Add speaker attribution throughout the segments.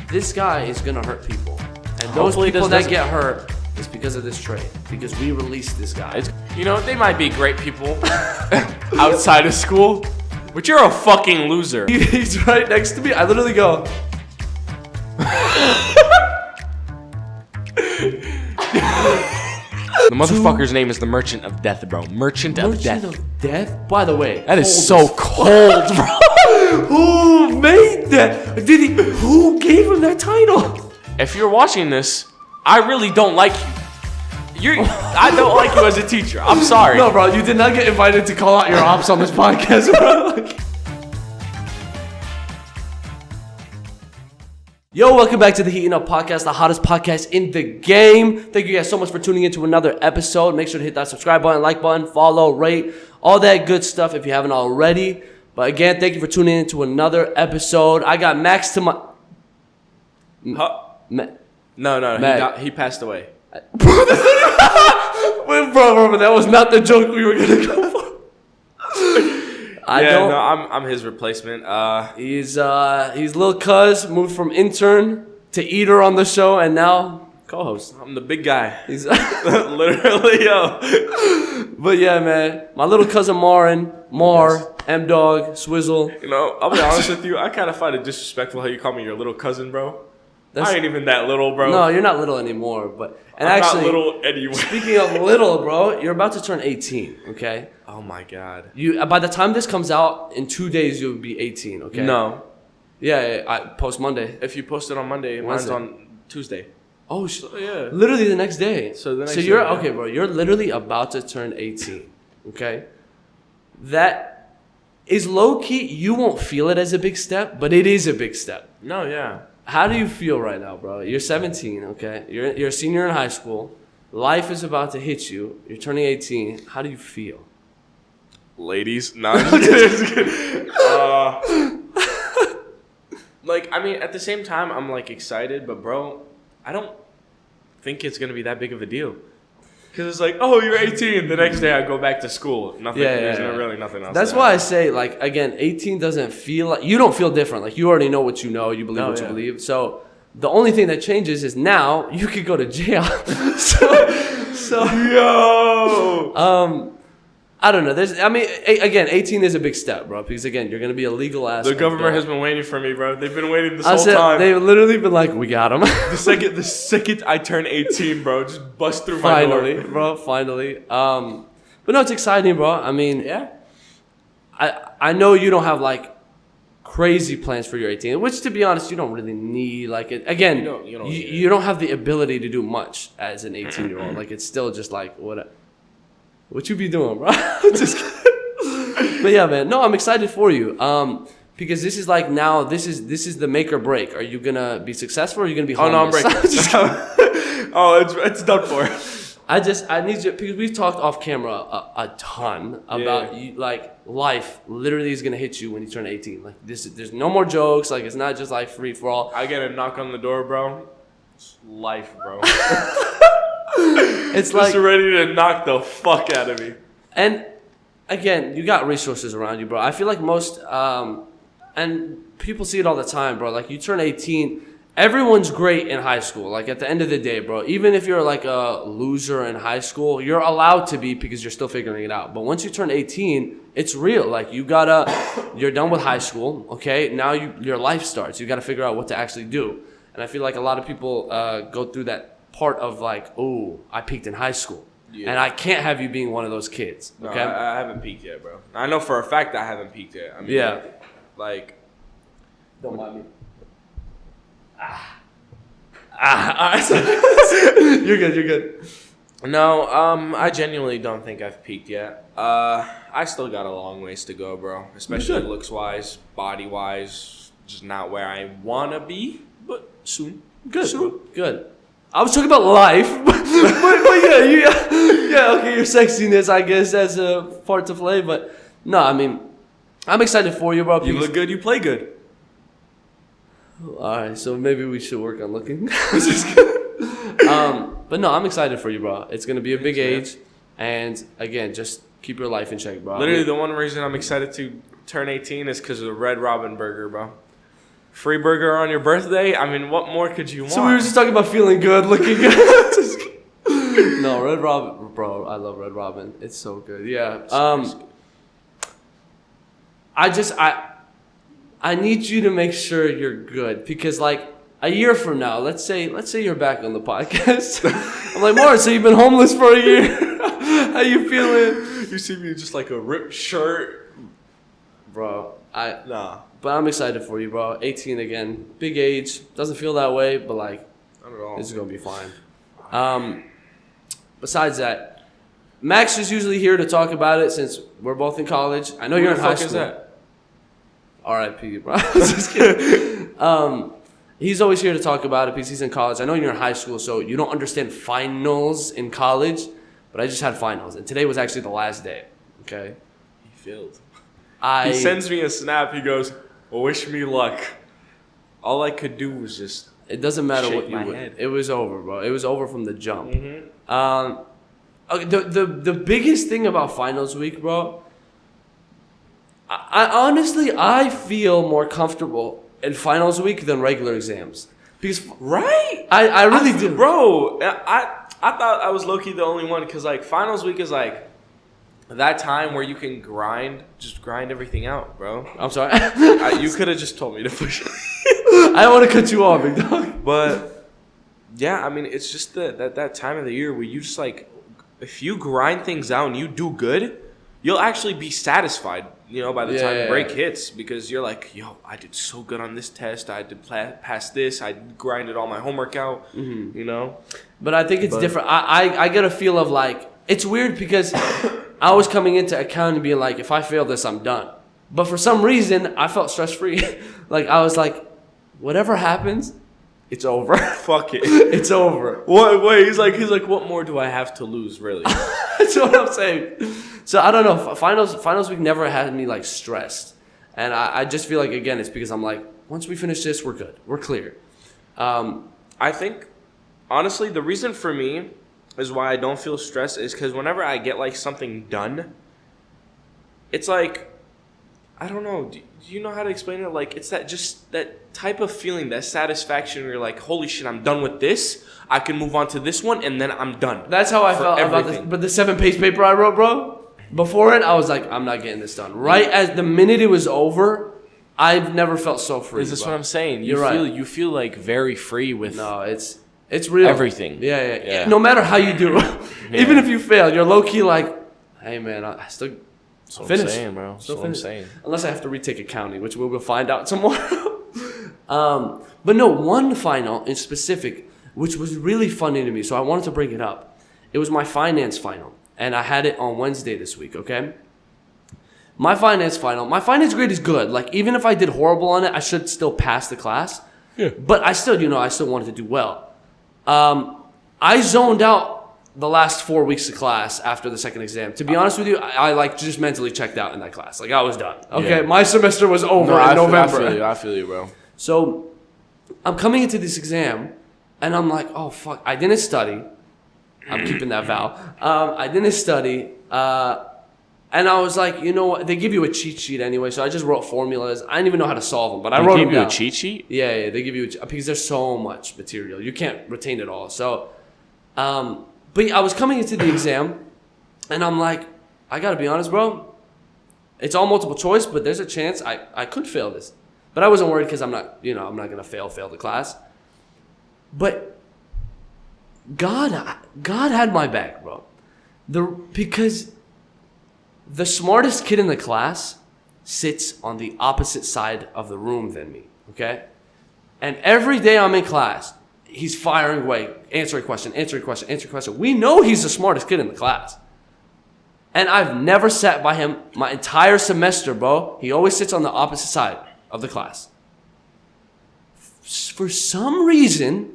Speaker 1: this guy is gonna hurt people, and those people that get hurt is because of this trade. Because we released this guy.
Speaker 2: You know, they might be great people outside of school, but you're a fucking loser.
Speaker 1: He's right next to me. I literally go.
Speaker 2: The motherfucker's name is the Merchant of Death, bro. Merchant of Death.
Speaker 1: Merchant of Death? By the way,
Speaker 2: that is so cold, bro.
Speaker 1: Who made that? Who gave him that title?
Speaker 2: If you're watching this, I really don't like you. I don't like you as a teacher. I'm sorry.
Speaker 1: No, bro, you did not get invited to call out your ops on this podcast, bro. Yo, welcome back to the Heatin podcast, the hottest podcast in the game. Thank you guys so much for tuning in to another episode. Make sure to hit that subscribe button, like button, follow, rate, all that good stuff if you haven't already. But again, thank you for tuning in to another episode. I got Max to my...
Speaker 2: No, he passed away.
Speaker 1: Bro, that was not the joke we were going to go for.
Speaker 2: I'm his replacement.
Speaker 1: He's Lil Cuz, moved from intern to eater on the show, and now co-host.
Speaker 2: I'm the big guy.
Speaker 1: He's
Speaker 2: literally, yo.
Speaker 1: But yeah, man, my little cousin Marin, M-Dog, Swizzle.
Speaker 2: You know, I'll be honest with you. I kind of find it disrespectful how you call me your little cousin, bro. I ain't even that little, bro.
Speaker 1: No, you're not little anymore. I'm
Speaker 2: not little anyway.
Speaker 1: Speaking of little, bro, you're about to turn 18, okay?
Speaker 2: Oh, my God.
Speaker 1: By the time this comes out, in 2 days, you'll be 18, okay?
Speaker 2: No.
Speaker 1: Yeah, I post Monday.
Speaker 2: If you post it on Monday, mine's on Tuesday.
Speaker 1: Oh,
Speaker 2: yeah.
Speaker 1: Literally the next day.
Speaker 2: So
Speaker 1: you're, okay, bro, you're literally about to turn 18, okay? That is low-key, you won't feel it as a big step, but it is a big step.
Speaker 2: No, yeah.
Speaker 1: How do you feel right now, bro? You're 17, okay? You're a senior in high school. Life is about to hit you. You're turning 18. How do you feel?
Speaker 2: Ladies, no. I'm just kidding. At the same time, I'm like excited, but bro, I don't think it's gonna be that big of a deal. Because it's like, oh, you're 18. The next day I go back to school. Nothing. There's really nothing else.
Speaker 1: That's why I say, like, again, 18 doesn't feel like, you don't feel different. Like, you already know what you know. You believe what you believe. So the only thing that changes is now you could go to jail. I don't know. Again, 18 is a big step, bro. Because again, you're gonna be a legal ass.
Speaker 2: The government has been waiting for me, bro. They've been waiting this whole time.
Speaker 1: They've literally been like, we got him.
Speaker 2: The second I turn 18, bro, just bust through my door.
Speaker 1: Finally. But no, it's exciting, bro. I mean,
Speaker 2: yeah.
Speaker 1: I know you don't have like crazy plans for your 18, which to be honest, you don't really need. Like, again, you don't have the ability to do much as an 18-year-old. Like, it's still just like what you be doing, bro? Just kidding. But yeah, man. No, I'm excited for you. Because this is like now, this is the make or break. Are you gonna be successul or are you gonna be homeless?
Speaker 2: Oh no, I'm breaking. It's done for.
Speaker 1: I need you, because we've talked off camera a ton about you, like, life literally is gonna hit you when you turn 18. Like, there's no more jokes. Like, it's not just like free for all.
Speaker 2: I get a knock on the door, bro. It's life, bro.
Speaker 1: It's just
Speaker 2: like ready to knock the fuck out of me.
Speaker 1: And again, you got resources around you, bro. I feel like most and people see it all the time, bro. Like, you turn 18, everyone's great in high school. Like, at the end of the day, bro, even if you're like a loser in high school, you're allowed to be because you're still figuring it out. But once you turn 18, it's real. Like, you're done with high school, okay? Now your life starts. You got to figure out what to actually do. And I feel like a lot of people go through that part of like, oh, I peaked in high school. Yeah. And I can't have you being one of those kids, okay?
Speaker 2: No, I haven't peaked yet, bro. I know for a fact I haven't peaked yet. I mean,
Speaker 1: yeah.
Speaker 2: Like,
Speaker 1: don't mind me. You're good.
Speaker 2: No, I genuinely don't think I've peaked yet. I still got a long ways to go, bro. Especially looks-wise, body-wise. Just not where I want to be, but soon.
Speaker 1: Good. I was talking about life, but okay, your sexiness, I guess, as a part to play, but no, I mean, I'm excited for you, bro.
Speaker 2: You look good, you play good.
Speaker 1: All right, so maybe we should work on looking. But no, I'm excited for you, bro. It's gonna be a big age, and again, just keep your life in check, bro.
Speaker 2: Literally, the one reason I'm excited to turn 18 is because of the Red Robin burger, bro. Free burger on your birthday. I mean, what more could you want?
Speaker 1: So we were just talking about feeling good, looking good. No, Red Robin, bro. I love Red Robin. It's so good. Yeah. I need you to make sure you're good because like a year from now, let's say you're back on the podcast. I'm like, Marin, so you've been homeless for a year. How you feeling?
Speaker 2: You see me just like a ripped shirt,
Speaker 1: bro.
Speaker 2: Nah.
Speaker 1: But I'm excited for you, bro. 18 again, big age. Doesn't feel that way, but like,
Speaker 2: not at all.
Speaker 1: This is gonna be fine. Besides that, Max is usually here to talk about it since we're both in college. I know you're in high school. Who the fuck is that? R.I.P. bro. Just kidding. He's always here to talk about it because he's in college. I know you're in high school, so you don't understand finals in college, but I just had finals, and today was actually the last day. Okay.
Speaker 2: He failed. He sends me a snap. He goes, well, "Wish me luck." All I could do was just.
Speaker 1: It doesn't matter what you would. It was over, bro. It was over from the jump.
Speaker 2: Mm-hmm.
Speaker 1: Okay, the biggest thing about finals week, bro. I honestly feel more comfortable in finals week than regular exams because I really do,
Speaker 2: bro. I thought I was low-key the only one because like finals week is like that time where you can just grind everything out, bro.
Speaker 1: I'm sorry.
Speaker 2: You could have just told me to push.
Speaker 1: I don't want to cut you off, big dog.
Speaker 2: But yeah, I mean it's just that time of the year where you just like if you grind things out and you do good, you'll actually be satisfied. You know, by the time break hits, because you're like, yo, I did so good on this test. I did pass this. I grinded all my homework out, you know?
Speaker 1: But I think it's different. I get a feel of like, it's weird because I was coming into accounting being like, if I fail this, I'm done. But for some reason, I felt stress-free. Like, I was like, whatever happens, it's over.
Speaker 2: Fuck it.
Speaker 1: It's over.
Speaker 2: Wait, he's like, what more do I have to lose, really?
Speaker 1: That's what I'm saying. So I don't know. Finals week never had me like stressed, and I just feel like again it's because I'm like once we finish this we're good, we're clear.
Speaker 2: I think honestly the reason for me is why I don't feel stressed is because whenever I get like something done, it's like I don't know. Do you know how to explain it? Like it's that type of feeling, that satisfaction where you're like, holy shit, I'm done with this. I can move on to this one, and then I'm done.
Speaker 1: That's how I felt about this. But the 7-page paper I wrote, bro. Before it, I was like, I'm not getting this done. Right as the minute it was over, I've never felt so free.
Speaker 2: Is this what I'm saying? You feel like very free with.
Speaker 1: No, it's real.
Speaker 2: Everything.
Speaker 1: Yeah. No matter how you do, even if you fail, you're low key like, hey man, I still.
Speaker 2: That's what I'm saying, bro. That's what I'm saying.
Speaker 1: Unless I have to retake accounting, which we will find out tomorrow. But no, one final in specific, which was really funny to me, so I wanted to bring it up. It was my finance final, and I had it on Wednesday this week, okay? My finance grade is good. Like, even if I did horrible on it, I should still pass the class.
Speaker 2: Yeah.
Speaker 1: But I still wanted to do well. I zoned out the last 4 weeks of class after the second exam. To be honest with you, I like just mentally checked out in that class. Like I was done. Okay, my semester was over in November.
Speaker 2: I feel you, bro.
Speaker 1: So I'm coming into this exam, and I'm like, oh fuck, I didn't study. I'm keeping that vow. I didn't study, and I was like, you know what? They give you a cheat sheet anyway, so I just wrote formulas. I didn't even know how to solve them, but I wrote them down.
Speaker 2: They give you a cheat sheet?
Speaker 1: Yeah, they give you because there's so much material. You can't retain it all. So, but I was coming into the exam, and I'm like, I gotta be honest, bro. It's all multiple choice, but there's a chance I could fail this. But I wasn't worried because I'm not gonna fail the class. But God had my back, bro. Because the smartest kid in the class sits on the opposite side of the room than me, okay? And every day I'm in class, he's firing away, answering question. We know he's the smartest kid in the class. And I've never sat by him my entire semester, bro. He always sits on the opposite side of the class. For some reason,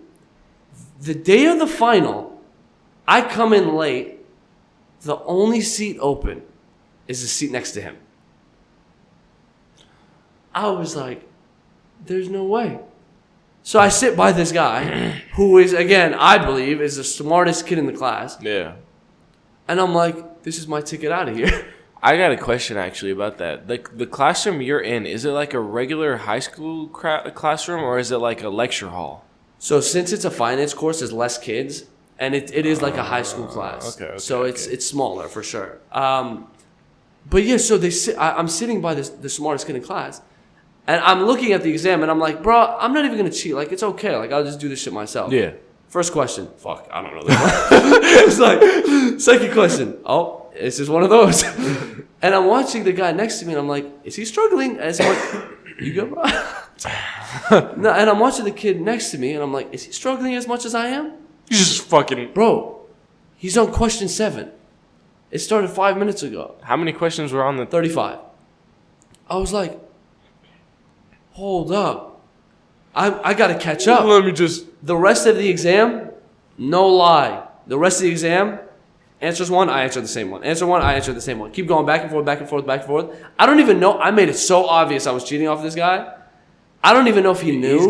Speaker 1: the day of the final, I come in late. The only seat open is the seat next to him. I was like, there's no way. So I sit by this guy who is, again, I believe, is the smartest kid in the class.
Speaker 2: Yeah.
Speaker 1: And I'm like, this is my ticket out of here.
Speaker 2: I got a question actually about that. The classroom you're in, is it like a regular high school classroom or is it like a lecture hall?
Speaker 1: So since it's a finance course, there's less kids, and it is like a high school class.
Speaker 2: Okay.
Speaker 1: So it's smaller for sure. But yeah, so I'm sitting by the smartest kid in class, and I'm looking at the exam, and I'm like, bro, I'm not even gonna cheat. Like, it's okay. Like, I'll just do this shit myself.
Speaker 2: Yeah.
Speaker 1: First question. Fuck, I don't know this one. It's like, second question. Oh, this is one of those. And I'm watching the guy next to me, and I'm like, is he struggling? And it's like, you good, bro? No, and I'm watching the kid next to me, and I'm like, is he struggling as much as I am?
Speaker 2: You just fucking...
Speaker 1: Bro, he's on question 7. It started 5 minutes ago.
Speaker 2: How many questions were on the...
Speaker 1: 35. I was like, hold up. I got to catch up.
Speaker 2: Let me just...
Speaker 1: The rest of the exam, no lie. The rest of the exam, answers one, I answer the same one. Answer one, I answer the same one. Keep going back and forth, back and forth, back and forth. I don't even know. I made it so obvious I was cheating off this guy. I don't even know if he knew.
Speaker 2: He's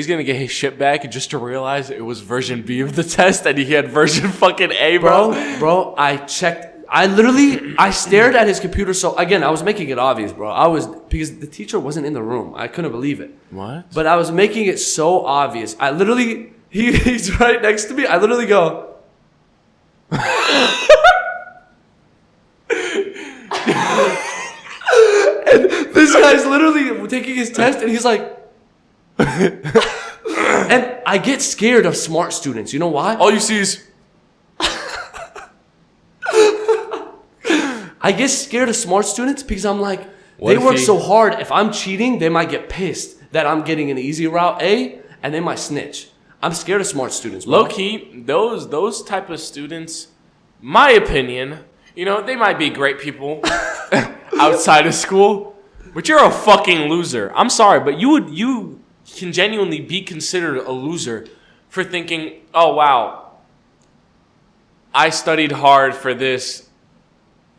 Speaker 2: gonna get his shit back just to realize it was version B of the test and he had version fucking A, bro.
Speaker 1: Bro, I checked. I stared at his computer. So again, I was making it obvious, bro. Because the teacher wasn't in the room. I couldn't believe it.
Speaker 2: What?
Speaker 1: But I was making it so obvious. I literally, he's right next to me. I literally go. And this guy's literally taking his test, and he's like. And I get scared of smart students. You know why?
Speaker 2: All you see is...
Speaker 1: I get scared of smart students because I'm like, they work so hard. If I'm cheating, they might get pissed that I'm getting an easy route A, and they might snitch. I'm scared of smart students, bro.
Speaker 2: Low key, those type of students, my opinion, you know, they might be great people outside of school, but you're a fucking loser. I'm sorry, but you can genuinely be considered a loser for thinking, oh wow, I studied hard for this.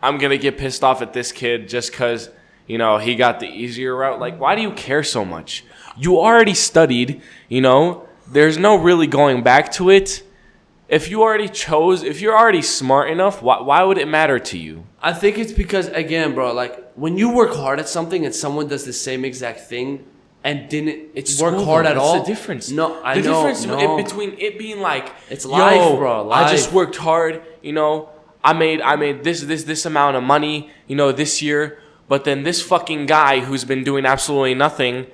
Speaker 2: I'm going to get pissed off at this kid just because, you know, he got the easier route. Like, why do you care so much? You already studied, you know. There's no really going back to it. If you're already smart enough, why would it matter to you?
Speaker 1: I think it's because, again, bro, like, when you work hard at something and someone does the same exact thing and didn't work hard at all.
Speaker 2: That's the difference.
Speaker 1: No, I
Speaker 2: know.
Speaker 1: The difference
Speaker 2: between it being like,
Speaker 1: it's life, bro. Life.
Speaker 2: I just worked hard, you know. I made this amount of money, you know, this year, but then this fucking guy who's been doing absolutely nothing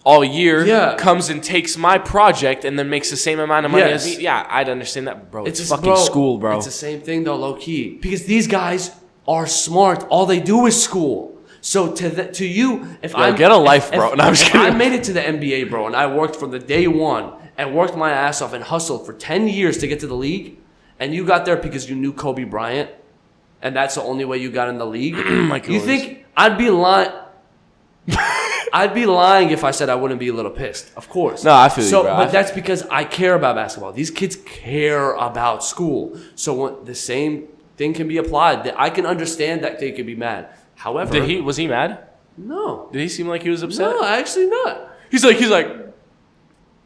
Speaker 2: all year comes and takes my project and then makes the same amount of money as me. Yeah, I'd understand that, bro. It's fucking school, bro.
Speaker 1: It's the same thing though, low key, because these guys are smart. All they do is school. So to you, if I
Speaker 2: get a life, bro.
Speaker 1: If I made it to the NBA, bro, and I worked from the day one and worked my ass off and hustled for 10 years to get to the league. And you got there because you knew Kobe Bryant, and that's the only way you got in the league. You think I'd be lying? I'd be lying if I said I wouldn't be a little pissed. Of course.
Speaker 2: No, I feel you, bro.
Speaker 1: But that's because I care about basketball. These kids care about school. So when the same thing can be applied. I can understand that they could be mad. However,
Speaker 2: was he mad?
Speaker 1: No.
Speaker 2: Did he seem like he was upset?
Speaker 1: No, actually not.
Speaker 2: He's like.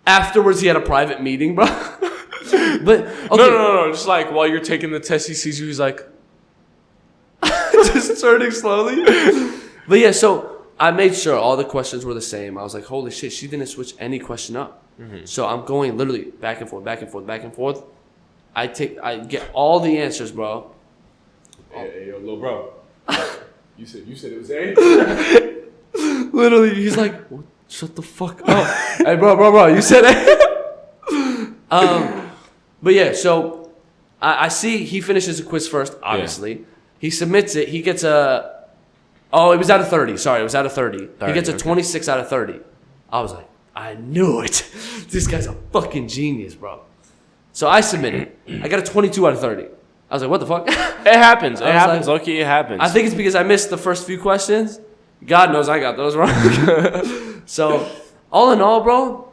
Speaker 1: Afterwards, he had a private meeting, bro. But okay.
Speaker 2: No. Just like while you're taking the test, he sees you. He's like,
Speaker 1: just turning slowly. But yeah, so I made sure all the questions were the same. I was like, holy shit, she didn't switch any question up. Mm-hmm. So I'm going literally back and forth, back and forth, back and forth. I get all the answers, bro.
Speaker 2: Hey, yo, little bro. You said it was A.
Speaker 1: Literally, he's like, shut the fuck up. Hey, bro, you said A. But yeah, so I see he finishes the quiz first, obviously. Yeah. He submits it. He gets it was out of 30. Sorry, it was out of 30. He gets a 26 out of 30. I was like, I knew it. This guy's a fucking genius, bro. So I submitted. I got a 22 out of 30. I was like, what the fuck?
Speaker 2: It happens. It happens. Like, okay, it happens.
Speaker 1: I think it's because I missed the first few questions. God knows I got those wrong. So, all in all, bro,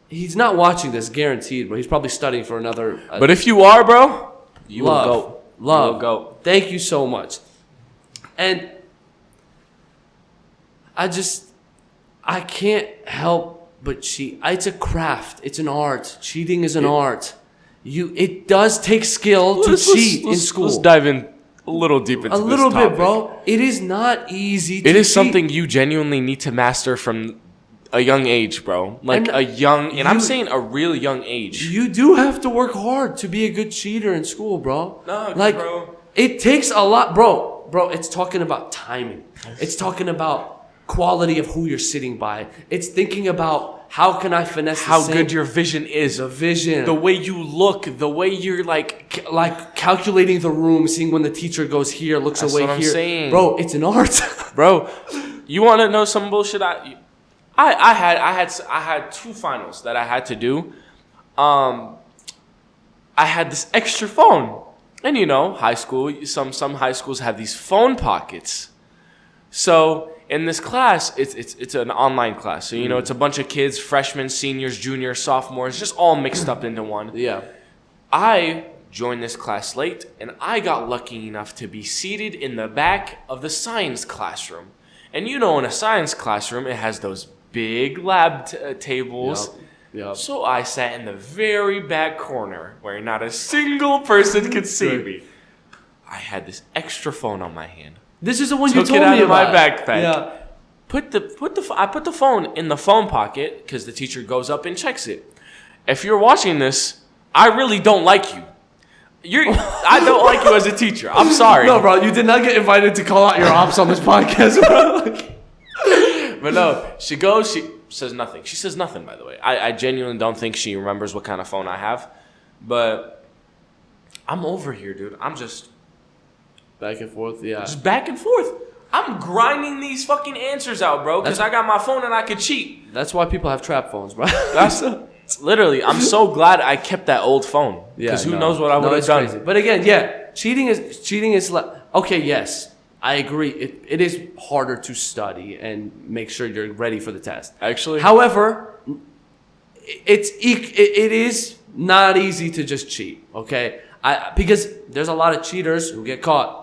Speaker 1: he's not watching this, guaranteed, but he's probably studying for another.
Speaker 2: But if you are, bro, you will go.
Speaker 1: Love.
Speaker 2: You will go.
Speaker 1: Thank you so much. And I can't help but cheat. It's a craft. It's an art. Cheating is an art. It does take skill to cheat in school.
Speaker 2: Let's dive in a little deep into
Speaker 1: a
Speaker 2: this
Speaker 1: little
Speaker 2: topic.
Speaker 1: bit, bro. It is not easy to
Speaker 2: It is
Speaker 1: cheat.
Speaker 2: something you genuinely need to master from a young age, bro. Like and I'm saying a real young age.
Speaker 1: You do have to work hard to be a good cheater in school, bro.
Speaker 2: No,
Speaker 1: like,
Speaker 2: bro.
Speaker 1: It takes a lot, bro. Bro, it's talking about timing. It's talking about quality of who you're sitting by. It's thinking about how can I finesse
Speaker 2: How good your vision is.
Speaker 1: the vision.
Speaker 2: The way you look. The way you're like
Speaker 1: calculating the room, seeing when the teacher goes here, looks
Speaker 2: That's
Speaker 1: away
Speaker 2: what I'm
Speaker 1: here.
Speaker 2: saying.
Speaker 1: Bro, it's an art.
Speaker 2: Bro, you want to know some bullshit? I had 2 finals that I had to do. I had this extra phone. And you know, high school, some high schools have these phone pockets. So in this class, it's an online class. So you know, it's a bunch of kids, freshmen, seniors, juniors, sophomores, just all mixed up into one.
Speaker 1: Yeah.
Speaker 2: I joined this class late, and I got lucky enough to be seated in the back of the science classroom. And you know, in a science classroom, it has those big lab tables.
Speaker 1: Yep.
Speaker 2: So I sat in the very back corner where not a single person could see me. I had this extra phone on my hand.
Speaker 1: This is the one
Speaker 2: Took
Speaker 1: you told
Speaker 2: it out
Speaker 1: me
Speaker 2: of my
Speaker 1: about.
Speaker 2: backpack.
Speaker 1: Yeah.
Speaker 2: I put the phone in the phone pocket because the teacher goes up and checks it. If you're watching this, I really don't like you. I don't like you as a teacher. I'm sorry.
Speaker 1: No, bro, you did not get invited to call out your ops on this podcast, bro.
Speaker 2: But no, she goes, she says nothing. She says nothing, by the way. I genuinely don't think she remembers what kind of phone I have. But I'm over here, dude. I'm just
Speaker 1: Back and forth, yeah.
Speaker 2: Just back and forth. I'm grinding these fucking answers out, bro, because I got my phone and I could cheat.
Speaker 1: That's why people have trap phones, bro.
Speaker 2: That's literally. I'm so glad I kept that old phone. Because who knows what I would have done.
Speaker 1: Crazy. But again, yeah, cheating is like, okay, yes, I agree. It is harder to study and make sure you're ready for the test.
Speaker 2: Actually,
Speaker 1: however, it is not easy to just cheat. Okay, because there's a lot of cheaters who get caught.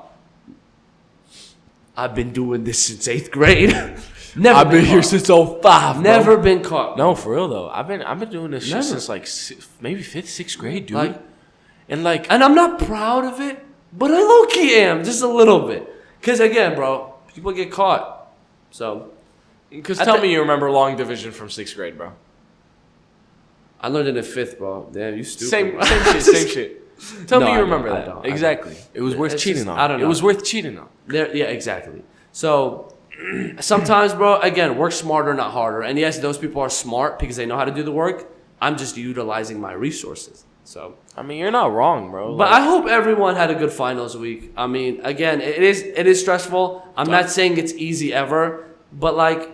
Speaker 1: I've been doing this since 8th grade.
Speaker 2: I've been here since 05.
Speaker 1: Never been caught.
Speaker 2: No, for real though. I've been doing this shit since like maybe 5th, 6th grade, dude. And
Speaker 1: I'm not proud of it, but I low key am just a little bit. Cause again, bro, people get caught. So,
Speaker 2: because tell me you remember long division from 6th grade, bro.
Speaker 1: I learned it in 5th, bro. Damn, you stupid.
Speaker 2: Same shit. Tell me you
Speaker 1: I
Speaker 2: remember
Speaker 1: don't,
Speaker 2: that.
Speaker 1: I don't.
Speaker 2: Exactly. It was worth cheating on.
Speaker 1: I don't know.
Speaker 2: It was worth cheating on.
Speaker 1: Yeah, exactly. So sometimes, bro, again, work smarter, not harder. And yes, those people are smart because they know how to do the work. I'm just utilizing my resources. So
Speaker 2: I mean, you're not wrong, bro.
Speaker 1: But I hope everyone had a good finals week. I mean, again, it is stressful. I'm not saying it's easy ever, but like,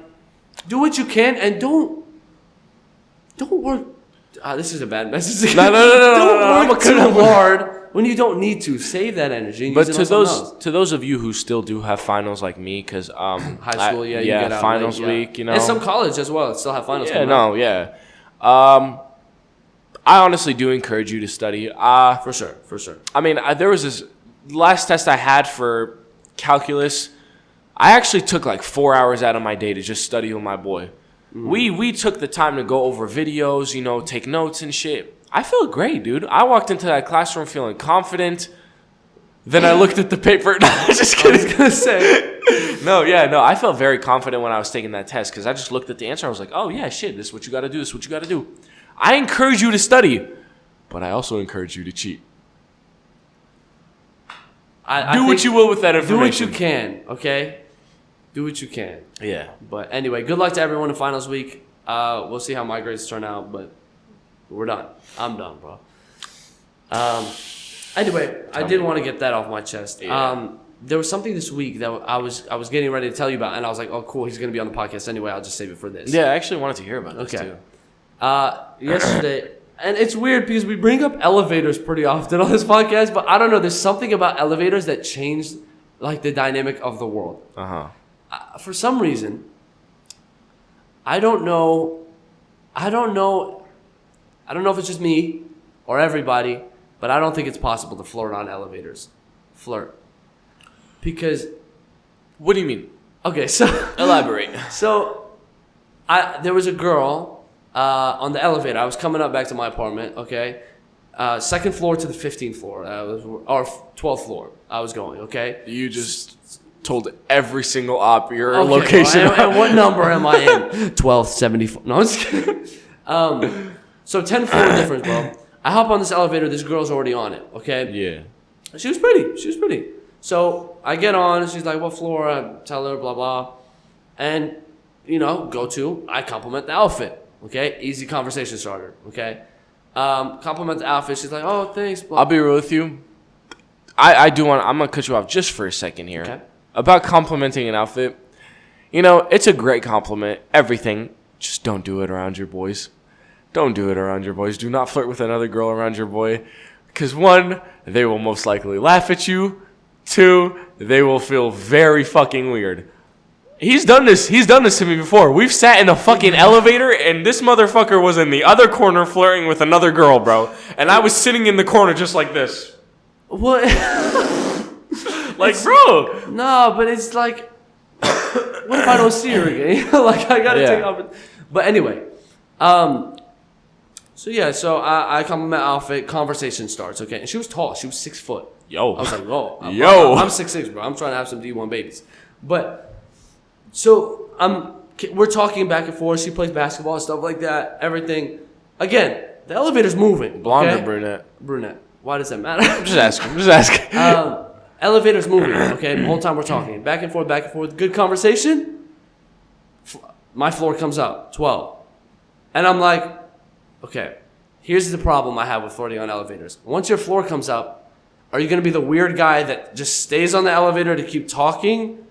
Speaker 1: do what you can and don't work. This is a bad message.
Speaker 2: No.
Speaker 1: Don't work too hard when you don't need to. Save that energy. And
Speaker 2: but
Speaker 1: use it on something else.
Speaker 2: to those of you who still do have finals like me, because
Speaker 1: high school, you get out
Speaker 2: finals
Speaker 1: late,
Speaker 2: week, you know,
Speaker 1: and some college as well still have finals.
Speaker 2: I honestly do encourage you to study.
Speaker 1: For sure.
Speaker 2: I mean, there was this last test I had for calculus. I actually took like 4 hours out of my day to just study with my boy. We took the time to go over videos, you know, take notes and shit. I feel great, dude. I walked into that classroom feeling confident. Then I looked at the paper. No, just kidding. I was gonna say. No, I felt very confident when I was taking that test because I just looked at the answer. I was like, oh yeah, shit, this is what you got to do. This is what you got to do. I encourage you to study, but I also encourage you to cheat. Do what you will with that information.
Speaker 1: Do what you can, okay? Do what you can.
Speaker 2: Yeah.
Speaker 1: But anyway, good luck to everyone in finals week. We'll see how my grades turn out, but we're done. I'm done, bro. Anyway, I did want to get that off my chest.
Speaker 2: Yeah.
Speaker 1: There was something this week that I was getting ready to tell you about, and I was like, oh, cool, he's going to be on the podcast anyway. I'll just save it for this.
Speaker 2: Yeah, I actually wanted to hear about this too.
Speaker 1: Yesterday, and it's weird because we bring up elevators pretty often on this podcast, but I don't know. There's something about elevators that changed like the dynamic of the world. For some reason, I don't know if it's just me or everybody, but I don't think it's possible to flirt on elevators. Because
Speaker 2: what do you mean?
Speaker 1: Okay, so
Speaker 2: elaborate.
Speaker 1: So there was a girl on the elevator. I was coming up back to my apartment, okay? Second floor to the 15th floor, or 12th floor. I was going. Okay.
Speaker 2: You just told every single op your
Speaker 1: Okay,
Speaker 2: location.
Speaker 1: Well, and what number am I in? 1274. No, I'm just kidding. So 10 floor difference, bro. I hop on this elevator. This girl's already on it. Okay.
Speaker 2: Yeah.
Speaker 1: She was pretty. So I get on, and she's like, "What floor?" I tell her, blah blah, and I compliment the outfit. Okay, easy conversation starter. Okay, compliment the outfit. She's like, "Oh, thanks." Blah.
Speaker 2: I'll be real with you. I'm gonna cut you off just for a second here.
Speaker 1: Okay.
Speaker 2: About complimenting an outfit. It's a great compliment. Everything. Just don't do it around your boys. Don't do it around your boys. Do not flirt with another girl around your boy. Because 1, they will most likely laugh at you. 2, they will feel very fucking weird. He's done this to me before. We've sat in a fucking elevator, and this motherfucker was in the other corner flirting with another girl, bro. And I was sitting in the corner just like this.
Speaker 1: What?
Speaker 2: Like, bro.
Speaker 1: No, but it's like, what if I don't see her again? Like, I gotta take off. But anyway, so I compliment outfit. Conversation starts. Okay, and she was tall. She was 6 foot.
Speaker 2: Yo.
Speaker 1: I was like, whoa. I'm 6'6", bro. I'm trying to have some D1 babies. But so we're talking back and forth. She plays basketball and stuff like that. Everything. Again, the elevator's moving.
Speaker 2: Blonde
Speaker 1: okay?
Speaker 2: or brunette?
Speaker 1: Brunette. Why does that matter?
Speaker 2: I'm just asking.
Speaker 1: Elevator's moving, okay? The whole time we're talking. Back and forth. Good conversation. My floor comes up, 12. And I'm like, okay, here's the problem I have with flirting on elevators. Once your floor comes up, are you going to be the weird guy that just stays on the elevator to keep talking?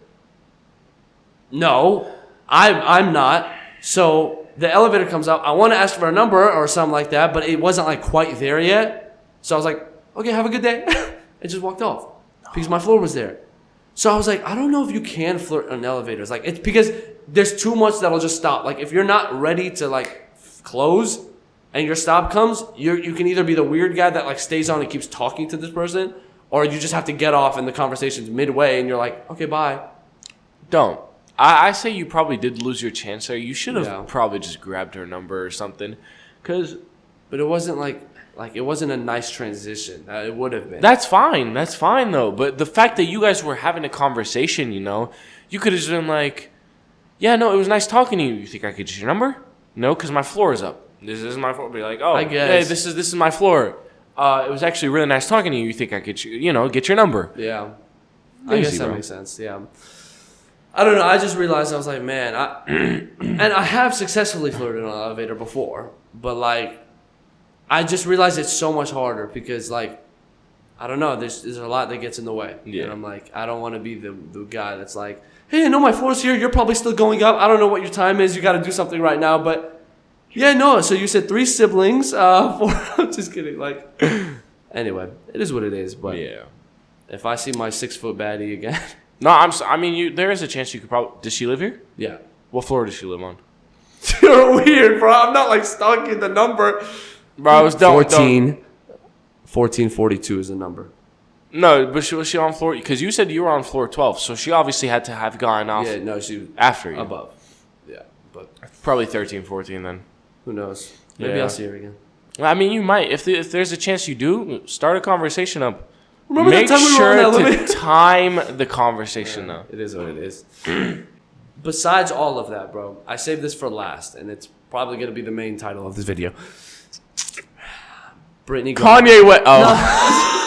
Speaker 1: No, I'm not. So the elevator comes up. I want to ask for a number or something like that, but it wasn't like quite there yet. So I was like, okay, have a good day. And just walked off. Because my floor was there. So I was like, I don't know if you can flirt on elevators. Like, it's because there's too much that'll just stop. Like, if you're not ready to, like, close and your stop comes, you can either be the weird guy that, like, stays on and keeps talking to this person, or you just have to get off and the conversation's midway and you're like, okay, bye.
Speaker 2: Don't. I say you probably did lose your chance there. You should have probably just grabbed her number or something.
Speaker 1: But it wasn't like it wasn't a nice transition. It would have been.
Speaker 2: That's fine, though. But the fact that you guys were having a conversation, you could have just been like, yeah, no, it was nice talking to you. You think I could get your number? No, because my floor is up. This is my floor. Be like, oh,
Speaker 1: I guess.
Speaker 2: Hey, this is my floor. It was actually really nice talking to you. You think I could, get your number?
Speaker 1: Yeah. I guess that makes sense, yeah. I don't know. I just realized I was like, man, and I have successfully flirted on an elevator before, but like, I just realized it's so much harder because like, I don't know. There's a lot that gets in the way, and I'm like, I don't want to be the guy that's like, hey, I know my floor's here. You're probably still going up. I don't know what your time is. You got to do something right now, but yeah, no. So you said 3 siblings. 4. I'm just kidding. Like, anyway, it is what it is. But
Speaker 2: yeah,
Speaker 1: if I see my 6 foot baddie again.
Speaker 2: No, there is a chance you could probably. Does she live here?
Speaker 1: Yeah.
Speaker 2: What floor does she live on?
Speaker 1: You're weird, bro. I'm not like stalking the number.
Speaker 2: Bro, I was
Speaker 1: 1442 is the number.
Speaker 2: No, but was she on floor? Because you said you were on floor 12, so she obviously had to have gone off.
Speaker 1: Yeah, no, she was
Speaker 2: after you.
Speaker 1: above. Yeah, but
Speaker 2: probably 13, 14 then.
Speaker 1: Who knows? Maybe I'll see her again.
Speaker 2: I mean, you might. If there's a chance you do, start a conversation up.
Speaker 1: Remember
Speaker 2: Make
Speaker 1: that time
Speaker 2: sure
Speaker 1: we were on the elevator?
Speaker 2: to time the conversation though.
Speaker 1: It is what it is. Besides all of that, bro, I saved this for last, and it's probably going to be the main title of this video. Brittney Griner.
Speaker 2: Kanye West. Oh.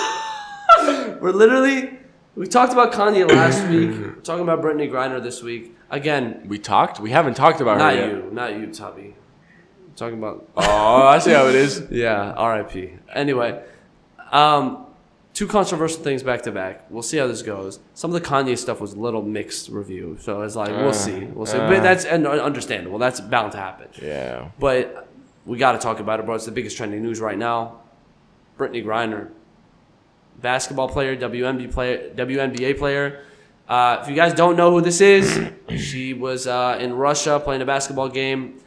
Speaker 1: No. We talked about Kanye last week. We're talking about Brittney Griner this week. Again.
Speaker 2: We haven't talked about her yet.
Speaker 1: Not you, Tubby. I'm talking about.
Speaker 2: Oh, I see how it is.
Speaker 1: Yeah, R.I.P. Anyway, 2 controversial things back to back. We'll see how this goes. Some of the Kanye stuff was a little mixed review, so it's like we'll see. But that's understandable. That's bound to happen.
Speaker 2: Yeah.
Speaker 1: But we got to talk about it, bro. It's the biggest trending news right now. Brittney Griner, basketball player, WNBA player. If you guys don't know who this is, she was in Russia playing a basketball game.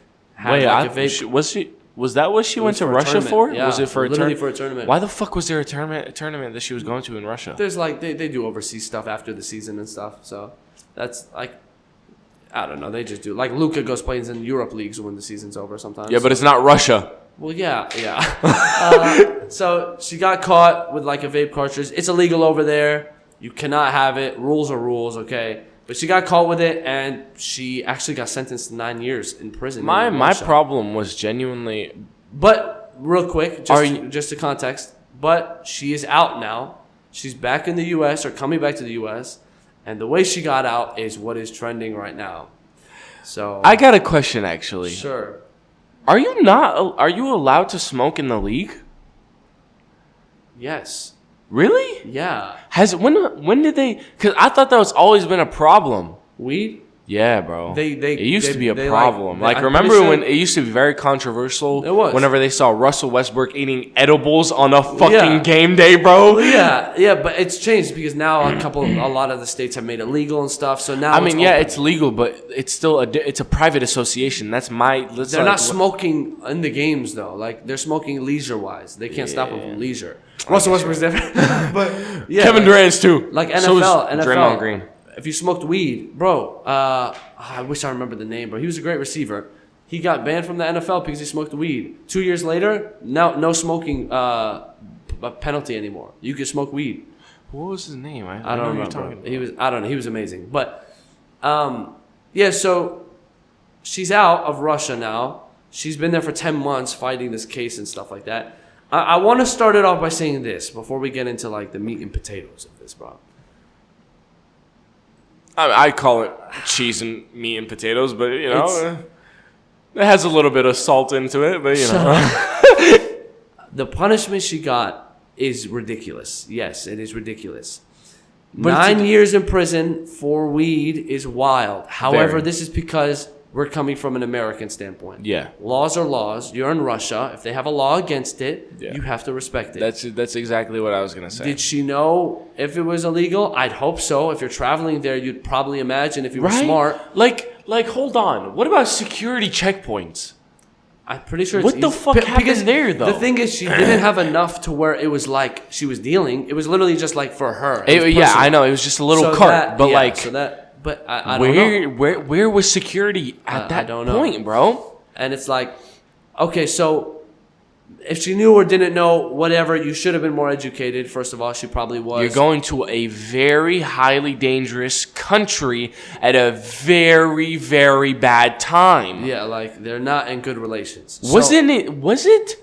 Speaker 2: Was that what she went to Russia for?
Speaker 1: Yeah,
Speaker 2: was it for
Speaker 1: literally for a tournament?
Speaker 2: Why the fuck was there a tournament that she was going to in Russia?
Speaker 1: There's like they do overseas stuff after the season and stuff. So that's like, I don't know. They just do. Like Luka goes plays in Europe leagues when the season's over sometimes.
Speaker 2: Yeah, but it's not Russia.
Speaker 1: Well, yeah. So she got caught with like a vape cartridge. It's illegal over there. You cannot have it. Rules are rules, okay? But she got caught with it, and she actually got sentenced to 9 years in prison.
Speaker 2: My problem was genuinely.
Speaker 1: But real quick, just to context. But she is out now. She's back in the U.S. or coming back to the U.S. And the way she got out is what is trending right now. So
Speaker 2: I got a question, actually.
Speaker 1: Sure.
Speaker 2: Are you allowed to smoke in the league?
Speaker 1: Yes.
Speaker 2: Really?
Speaker 1: Yeah.
Speaker 2: When did they? Because I thought that was always been a problem.
Speaker 1: Weed?
Speaker 2: Yeah, bro. It used to be a problem.
Speaker 1: remember
Speaker 2: when it used to be very controversial?
Speaker 1: It was.
Speaker 2: Whenever they saw Russell Westbrook eating edibles on a fucking game day, bro.
Speaker 1: Yeah, but it's changed because now a lot of the states have made it legal and stuff. So now
Speaker 2: it's legal, but it's still it's a private association. They're
Speaker 1: not smoking in the games though. Like they're smoking leisure wise. They can't stop them from leisure. Russell Westbrook's different, but yeah,
Speaker 2: Kevin Durant's too.
Speaker 1: Like NFL,
Speaker 2: so is Draymond Green.
Speaker 1: If you smoked weed, bro, I wish I remember the name, bro. He was a great receiver. He got banned from the NFL because he smoked weed. 2 years later, now no smoking penalty anymore. You can smoke weed.
Speaker 2: What was his name?
Speaker 1: I don't remember. I don't know. He was amazing. But yeah, so she's out of Russia now. She's been there for 10 months fighting this case and stuff like that. I want to start it off by saying this before we get into like the meat and potatoes of this, bro.
Speaker 2: I call it cheese and meat and potatoes, but you know, it has a little bit of salt into it. But you know,
Speaker 1: the punishment she got is ridiculous. Yes, it is ridiculous.
Speaker 2: But
Speaker 1: 9 years in prison for weed is wild. However, this is because we're coming from an American standpoint.
Speaker 2: Yeah,
Speaker 1: laws are laws. You're in Russia. If they have a law against it, you have to respect it.
Speaker 2: That's exactly what I was gonna say.
Speaker 1: Did she know if it was illegal? I'd hope so. If you're traveling there, you'd probably imagine if you were smart.
Speaker 2: Like, hold on. What about security checkpoints?
Speaker 1: I'm pretty sure.
Speaker 2: What the fuck happened there, though?
Speaker 1: The thing is, she didn't have enough to where it was like she was dealing. It was literally just like for her.
Speaker 2: Yeah, I know. It was just a little cart, but like.
Speaker 1: But I don't know.
Speaker 2: Where was security at that point, bro?
Speaker 1: And it's like, okay, so if she knew or didn't know, whatever, you should have been more educated. First of all, she probably was.
Speaker 2: You're going to a very highly dangerous country at a very, very bad time.
Speaker 1: Yeah, like they're not in good relations.
Speaker 2: Was it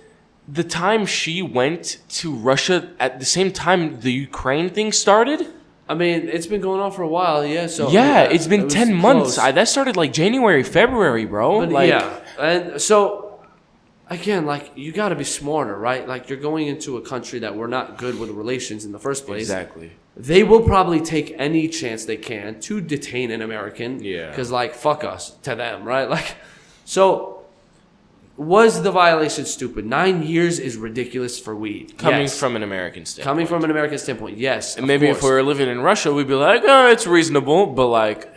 Speaker 2: the time she went to Russia at the same time the Ukraine thing started?
Speaker 1: I mean, it's been going on for a while, yeah. So
Speaker 2: yeah, it's been 10 months. That started like January, February, bro.
Speaker 1: But yeah, and so again, like you got to be smarter, right? Like you're going into a country that we're not good with relations in the first place.
Speaker 2: Exactly.
Speaker 1: They will probably take any chance they can to detain an American.
Speaker 2: Yeah.
Speaker 1: Because like fuck us to them, right? Like, so. Was the violation stupid? 9 years is ridiculous for weed.
Speaker 2: Coming from an American standpoint.
Speaker 1: Yes.
Speaker 2: And maybe if we were living in Russia, we'd be like, oh, it's reasonable. But like...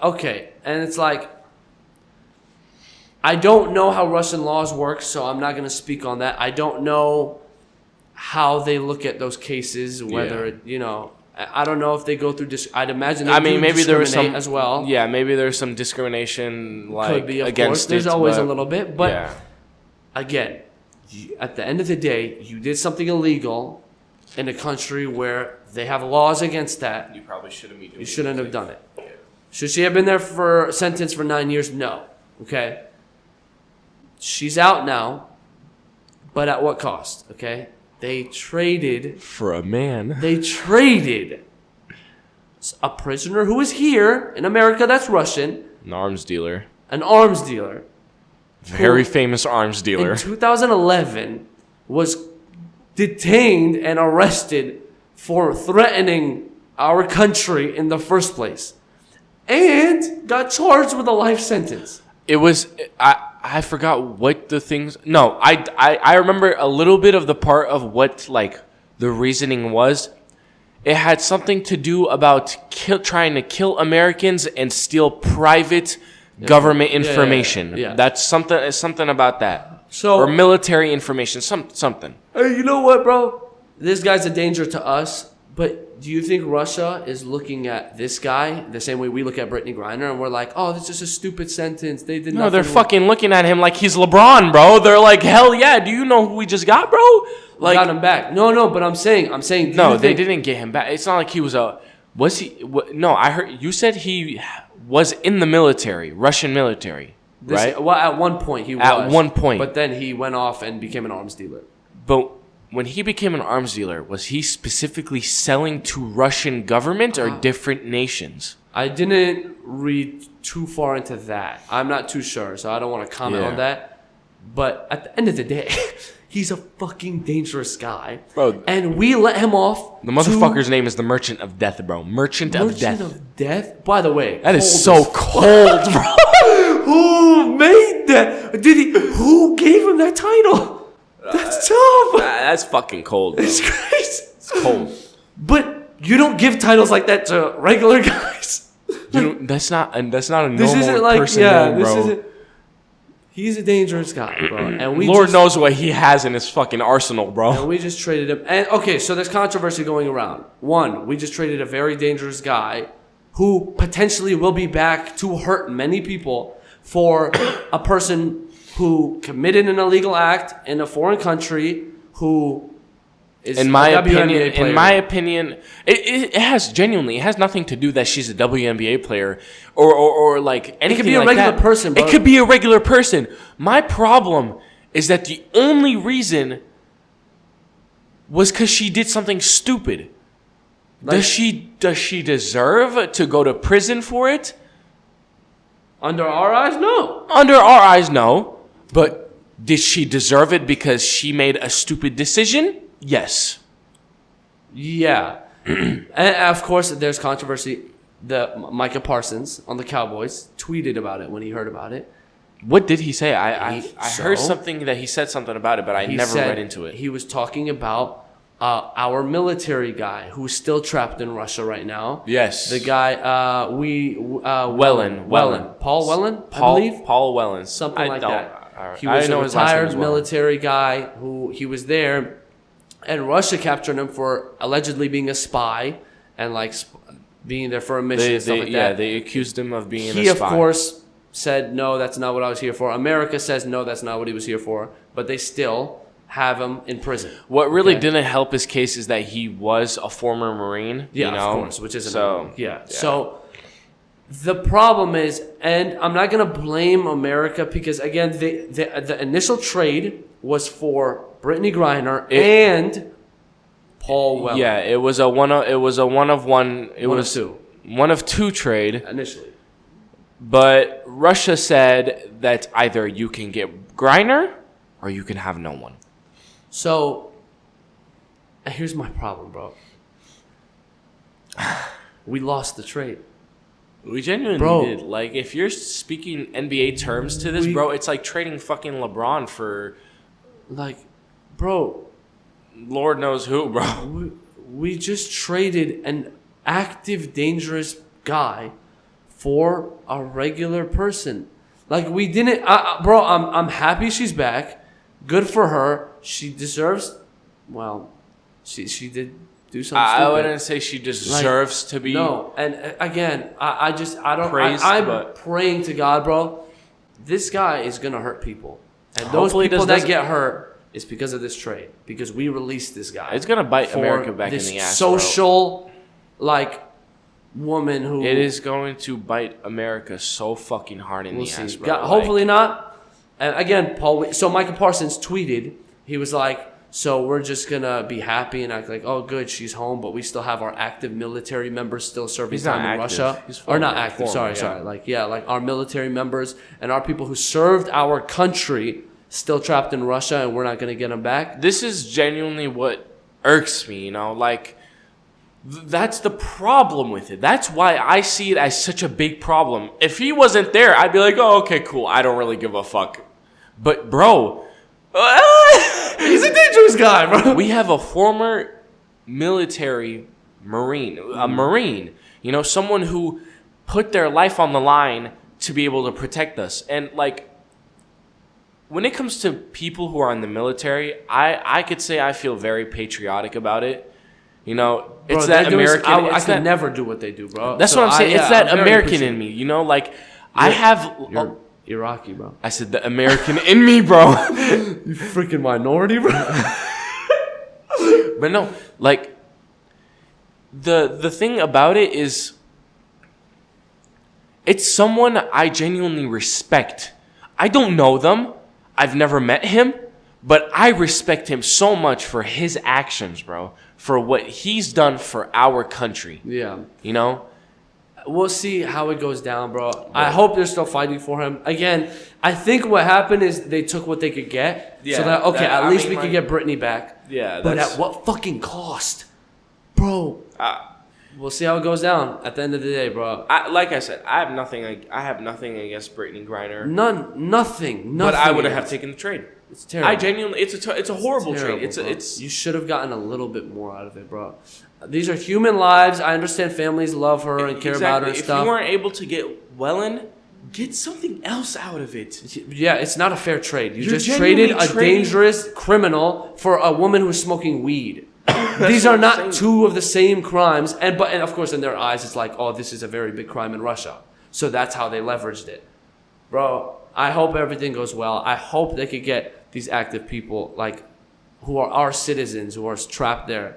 Speaker 1: Okay. And it's like... I don't know how Russian laws work, so I'm not going to speak on that. I don't know how they look at those cases, whether, you know... I don't know if they go through... I'd imagine maybe there was some as well.
Speaker 2: Yeah, maybe there's some discrimination
Speaker 1: could be, of
Speaker 2: against
Speaker 1: course. There's always a little bit. But
Speaker 2: yeah.
Speaker 1: Again, at the end of the day, you did something illegal in a country where they have laws against that.
Speaker 2: You probably shouldn't be doing it.
Speaker 1: You shouldn't have done it. Yeah. Should she have been there for sentenced for 9 years? No. Okay? She's out now. But at what cost? Okay? They traded...
Speaker 2: For a man.
Speaker 1: They traded a prisoner who is here in America that's Russian.
Speaker 2: An arms dealer.
Speaker 1: Very
Speaker 2: famous arms dealer.
Speaker 1: In 2011 was detained and arrested for threatening our country in the first place. And got charged with a life sentence.
Speaker 2: It was... I forgot what the things... No, I remember a little bit of the part of what, like, the reasoning was. It had something to do about trying to kill Americans and steal private government information.
Speaker 1: Yeah.
Speaker 2: That's something about that.
Speaker 1: So,
Speaker 2: or military information, something.
Speaker 1: Hey, you know what, bro? This guy's a danger to us, But do you think Russia is looking at this guy the same way we look at Brittney Griner, and we're like, oh, this is a stupid sentence. They did nothing.
Speaker 2: No, they're fucking looking at him like he's LeBron, bro. They're like, hell yeah. Do you know who we just got, bro? Like,
Speaker 1: got him back. No, but I'm saying.
Speaker 2: No, they didn't get him back. It's not like he was a. Was he? No, I heard you said he was in the military, Russian military, right?
Speaker 1: Well, at one point he was.
Speaker 2: At one point,
Speaker 1: but then he went off and became an arms dealer.
Speaker 2: But when he became an arms dealer, was he specifically selling to Russian government or different nations?
Speaker 1: I didn't read too far into that. I'm not too sure, so I don't want to comment on that. But at the end of the day, he's a fucking dangerous guy. Bro. And we let him off.
Speaker 2: The motherfucker's name is the Merchant of Death, bro. Merchant of
Speaker 1: Death? By the way.
Speaker 2: That is so cold, bro.
Speaker 1: Who made that? Who gave him that title? That's tough.
Speaker 2: That's fucking cold, bro.
Speaker 1: It's crazy.
Speaker 2: It's cold.
Speaker 1: But you don't give titles like that to regular guys.
Speaker 2: That's not a normal person name, bro.
Speaker 1: He's a dangerous guy, bro. And
Speaker 2: Lord knows what he has in his fucking arsenal, bro.
Speaker 1: And we just traded him. And okay, so there's controversy going around. One, we just traded a very dangerous guy who potentially will be back to hurt many people for a person who committed an illegal act in a foreign country who is
Speaker 2: in my opinion, it has nothing to do that she's a WNBA player or like anything. It could be a regular person, bro. It could be a regular person. My problem is that the only reason was because she did something stupid. Like, does she deserve to go to prison for it?
Speaker 1: Under our eyes, no.
Speaker 2: Under our eyes, no. But did she deserve it because she made a stupid decision? Yes.
Speaker 1: Yeah. And of course, there's controversy. Micah Parsons on the Cowboys tweeted about it when he heard about it.
Speaker 2: What did he say? I heard something that he said something about it, but I never read into it.
Speaker 1: He was talking about our military guy who's still trapped in Russia right now.
Speaker 2: Yes.
Speaker 1: The guy,
Speaker 2: Whelan.
Speaker 1: Paul Whelan, I believe?
Speaker 2: Paul Whelan.
Speaker 1: Something like that. He was a retired military guy who he was there, and Russia captured him for allegedly being a spy and like being there for a mission and stuff like that.
Speaker 2: Yeah, they accused him of being a spy.
Speaker 1: He, of course, said, no, that's not what I was here for. America says, no, that's not what he was here for. But they still have him in prison.
Speaker 2: What really didn't help his case is that he was a former Marine.
Speaker 1: Yeah, of course, which is So the problem is, and I'm not going to blame America because, again, the initial trade was for Brittney Griner and Paul Whelan.
Speaker 2: Yeah, it was a one of two trade
Speaker 1: initially.
Speaker 2: But Russia said that either you can get Griner or you can have no one.
Speaker 1: So, here's my problem, bro. We lost the trade.
Speaker 2: We genuinely did. Like, if you're speaking NBA terms to this, bro, it's like trading fucking LeBron for...
Speaker 1: Like, bro...
Speaker 2: Lord knows who, bro.
Speaker 1: We just traded an active, dangerous guy for a regular person. Like, we didn't... bro, I'm happy she's back. Good for her. She deserves... Well, she did do something stupid.
Speaker 2: I wouldn't say she deserves to be...
Speaker 1: No, and again, I don't...
Speaker 2: Praised,
Speaker 1: I'm praying to God, bro. This guy is going to hurt people. And those people that get hurt is because of this trade. Because we released this guy.
Speaker 2: It's going to bite America back in the ass,
Speaker 1: social, woman who...
Speaker 2: It is going to bite America so fucking hard in the ass, bro.
Speaker 1: Hopefully not. And again, so Micah Parsons tweeted, he was like, so we're just going to be happy and act like, oh, good, she's home, but we still have our active military members still serving time in Russia. Or not active, sorry. Like our military members and our people who served our country still trapped in Russia, and we're not going to get them back.
Speaker 2: This is genuinely what irks me, that's the problem with it. That's why I see it as such a big problem. If he wasn't there, I'd be like, oh, okay, cool. I don't really give a fuck. But, bro,
Speaker 1: he's a dangerous guy, bro.
Speaker 2: We have a former military Marine, a Marine, someone who put their life on the line to be able to protect us. And, when it comes to people who are in the military, I could say I feel very patriotic about it. You know,
Speaker 1: Bro,
Speaker 2: it's that
Speaker 1: they're doing-
Speaker 2: American.
Speaker 1: I
Speaker 2: it's
Speaker 1: could
Speaker 2: that,
Speaker 1: never do what they do, bro.
Speaker 2: that's
Speaker 1: So
Speaker 2: what I'm saying. It's that
Speaker 1: I'm very
Speaker 2: American in
Speaker 1: appreciative.
Speaker 2: me. You know, like I have.
Speaker 1: You're Iraqi, bro.
Speaker 2: I said the American in me, bro.
Speaker 1: You freaking minority, bro.
Speaker 2: But no, like the thing about it is, it's someone I genuinely respect. I don't know them. I've never met him, but I respect him so much for his actions, bro. For what he's done for our country.
Speaker 1: Yeah.
Speaker 2: You know?
Speaker 1: We'll see how it goes down, bro. I hope they're still fighting for him. Again, I think what happened is they took what they could get.
Speaker 2: Yeah,
Speaker 1: So that, okay,
Speaker 2: that-
Speaker 1: at
Speaker 2: I
Speaker 1: least
Speaker 2: mean,
Speaker 1: we
Speaker 2: like-
Speaker 1: could get Brittney back.
Speaker 2: Yeah,
Speaker 1: But
Speaker 2: that's
Speaker 1: at what fucking cost? Bro. We'll see how it goes down at the end of the day, bro.
Speaker 2: like I said, I have nothing against Brittney Griner.
Speaker 1: Nothing.
Speaker 2: But I would have taken the trade.
Speaker 1: It's terrible.
Speaker 2: I genuinely, it's a horrible
Speaker 1: Terrible,
Speaker 2: trade.
Speaker 1: bro.
Speaker 2: It's
Speaker 1: You should have gotten a little bit more out of it, bro. These are human lives. I understand families love her and care about her and
Speaker 2: If
Speaker 1: stuff.
Speaker 2: you weren't able to get Wellen, get something else out of it.
Speaker 1: Yeah, it's not a fair trade. You
Speaker 2: You're
Speaker 1: just traded
Speaker 2: genuinely
Speaker 1: a
Speaker 2: trading-
Speaker 1: dangerous criminal for a woman who's smoking weed. These are
Speaker 2: what I'm
Speaker 1: not
Speaker 2: saying.
Speaker 1: two of the same crimes, and of course in their eyes it's like, oh, this is a very big crime in Russia, so that's how they leveraged it, bro. I hope everything goes well. I hope they could get these active people, like, who are our citizens, who are trapped there,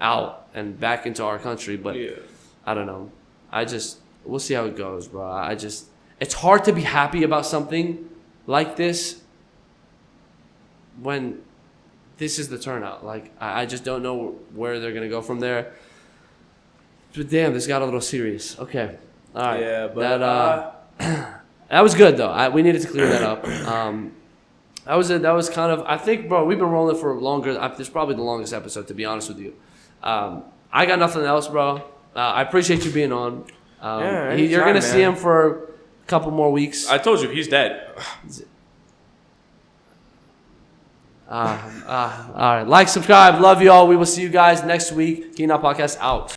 Speaker 1: out and back into our country. But
Speaker 2: Yeah.
Speaker 1: I don't know. We'll see how it goes, bro. It's hard to be happy about something like this when this is the turnout. Like, I just don't know where they're going to go from there. But damn, this got a little serious. Okay. All right.
Speaker 2: Yeah, but
Speaker 1: That was good, though. We needed to clear that up. That was kind of, I think, bro, we've been rolling for longer. This is probably the longest episode, to be honest with you. I got nothing else, bro. I appreciate you being on.
Speaker 2: Yeah,
Speaker 1: You're
Speaker 2: anytime,
Speaker 1: going to see
Speaker 2: man.
Speaker 1: him for a couple more weeks.
Speaker 2: I told you he's dead.
Speaker 1: All right. Like, subscribe. Love you all. We will see you guys next week. Heatin Podcast out.